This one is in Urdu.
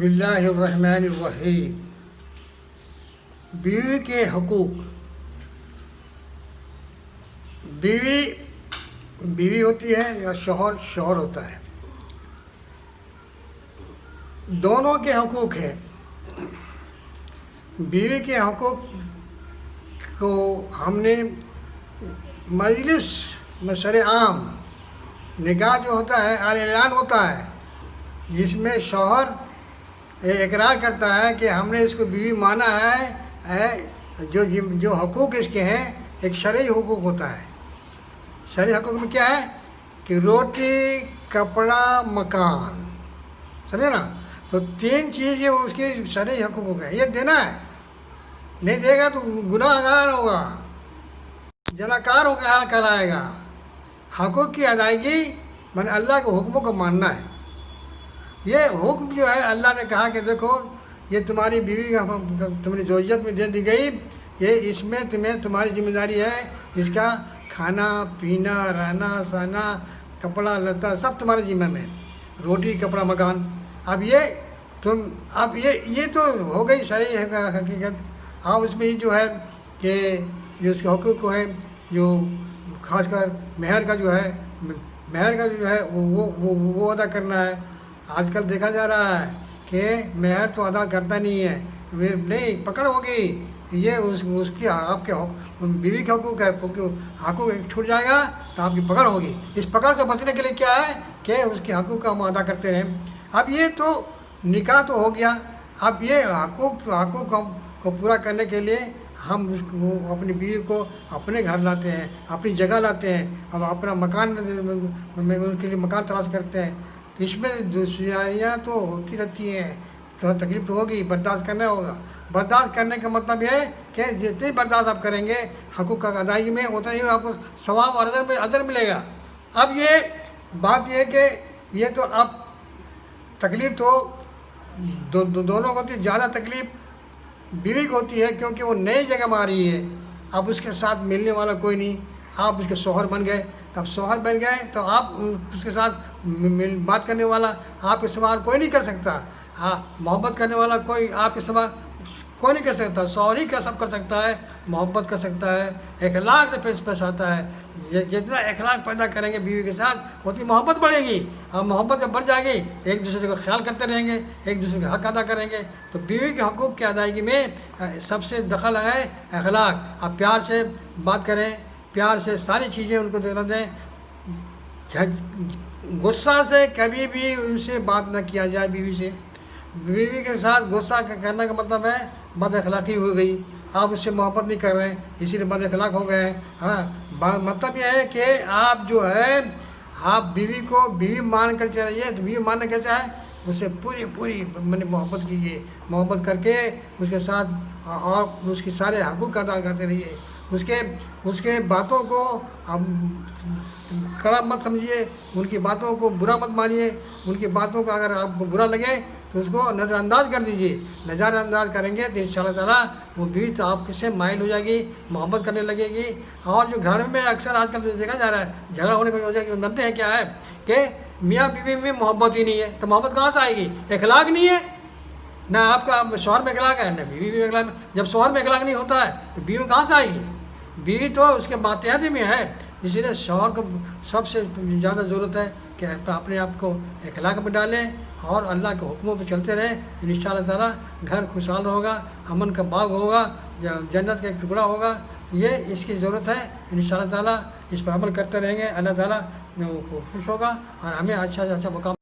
بسم اللہ الرحمن الرحیم۔ بیوی کے حقوق۔ بیوی بیوی ہوتی ہے یا شوہر ہوتا ہے، دونوں کے حقوق ہیں۔ بیوی کے حقوق کو ہم نے مجلس میں عام نکاح جو ہوتا ہے اعلان ہوتا ہے، جس میں شوہر اقرار کرتا ہے کہ ہم نے اس کو بیوی مانا ہے۔ جو حقوق اس کے ہیں، ایک شرعی حقوق ہوتا ہے۔ شرعی حقوق میں کیا ہے کہ روٹی، کپڑا، مکان، سمجھے نا؟ تو تین چیزیں اس کے شرعی حقوق ہیں، یہ دینا ہے۔ نہیں دے گا تو گناہ گار ہوگا، جناکار ہو کے کہلائے گا۔ حقوق کی ادائیگی میں اللہ کے حکموں کو ماننا ہے۔ یہ حکم جو ہے، اللہ نے کہا کہ دیکھو یہ تمہاری بیوی تمہاری زوجیت میں دے دی گئی، یہ اس میں تمہاری ذمہ داری ہے، اس کا کھانا پینا، رہنا سہنا، کپڑا لتا سب تمہارے ذمہ میں، روٹی کپڑا مکان۔ اب یہ تو ہو گئی شرعی حقیقت۔ اب اس میں جو ہے کہ جو اس کے حقوق کو ہے، جو خاص کر مہر کا جو ہے وہ ادا کرنا ہے۔ آج کل دیکھا جا رہا ہے کہ مہر تو ادا کرتا نہیں ہے، نہیں پکڑ ہوگی، یہ اس کی آپ کے بیوی کے حقوق ہے، حقوق چھوٹ جائے گا تو آپ کی پکڑ ہوگی۔ اس پکڑ سے بچنے کے لیے کیا ہے کہ اس کے حقوق کا ہم ادا کرتے رہیں۔ اب یہ تو نکاح تو ہو گیا، اب یہ حقوق کو پورا کرنے کے لیے ہم اپنی بیوی کو اپنے گھر لاتے ہیں، اپنی جگہ لاتے ہیں، اب اپنا مکان میں ان کے لیے مکان تلاش کرتے ہیں۔ تو اس میں دشواریاں تو ہوتی رہتی ہیں، تو تکلیف تو ہوگی، برداشت کرنا ہوگا۔ برداشت کرنے کا مطلب یہ ہے کہ جتنی برداشت آپ کریں گے حقوق کا ادائیگی میں، اتنا ہی آپ کو ثواب اور اجر ملے گا۔ اب یہ بات یہ ہے کہ یہ تو اب تکلیف تو دونوں کو ہوتی ہے، زیادہ تکلیف بیوی کو ہوتی ہے، کیونکہ وہ نئی جگہ میں آ رہی ہے۔ اب اس کے ساتھ ملنے والا کوئی نہیں، آپ اس کے شوہر بن گئے، تب شوہر بن گئے تو آپ اس کے ساتھ بات کرنے والا آپ کے سوا کوئی نہیں کر سکتا۔ ہاں، محبت کرنے والا کوئی آپ کے سوا کوئی نہیں کر سکتا، شوہر ہی کا سب کر سکتا ہے، محبت کر سکتا ہے، اخلاق سے پیش آتا ہے۔ جتنا اخلاق پیدا کریں گے بیوی کے ساتھ، اتنی محبت بڑھے گی، اور محبت جب بڑھ جائے گی ایک دوسرے کا خیال کرتے رہیں گے، ایک دوسرے کا حق ادا کریں گے۔ تو بیوی کے حقوق کی ادائیگی میں سب سے دخل ہے اخلاق۔ آپ پیار سے بات کریں، پیار سے ساری چیزیں ان کو دینا دیں۔ غصہ سے کبھی بھی ان سے بات نہ کیا جائے بیوی سے۔ بیوی کے ساتھ غصہ کرنے کا مطلب ہے بد اخلاقی ہو گئی، آپ اس سے محبت نہیں کر رہے ہیں، اسی لیے بد اخلاق ہو گئے ہیں۔ ہاں، مطلب یہ ہے کہ آپ جو ہے آپ بیوی کو بیوی مان کر چلیے، تو بیوی ماننا کیسا ہے؟ اس سے پوری محبت کیجیے، محبت کر کے اس کے ساتھ اور اس کی سارے حقوق ادا کرتے رہیے۔ اس کے باتوں کو آپ خراب مت سمجھیے، ان کی باتوں کو برا مت مانیے، ان کی باتوں کا اگر آپ کو برا لگے تو اس کو نظر انداز کر دیجیے۔ نظر انداز کریں گے تو انشاءاللہ تعالیٰ وہ بیوی تو آپ سے مائل ہو جائے گی، محبت کرنے لگے گی۔ اور جو گھر میں اکثر آج کل دیکھا جا رہا ہے، جھگڑا ہونے کی وجہ بنتے ہیں کیا ہے کہ میاں بیوی میں محبت ہی نہیں ہے، تو محبت کہاں سے آئے گی؟ اخلاق نہیں ہے، نہ آپ کا شوہر میں اخلاق ہے، نہ بیوی میں اخلاق ہے۔ جب شوہر میں اخلاق نہیں ہوتا ہے تو بیوی کہاں سے آئے گی؟ بیوی تو اس کے ماتحتی میں ہے۔ اسی لیے شوہر کو سب سے زیادہ ضرورت ہے کہ اپنے آپ کو اخلاق میں ڈالیں اور اللہ کے حکموں پہ چلتے رہیں۔ انشاءاللہ تعالیٰ گھر خوشحال ہوگا، امن کا باغ ہوگا، جنت کا ایک ٹکڑا ہوگا۔ یہ اس کی ضرورت ہے۔ انشاءاللہ تعالیٰ اس پر عمل کرتے رہیں گے، اللہ تعالیٰ خوش ہوگا اور ہمیں اچھا سے اچھا مقام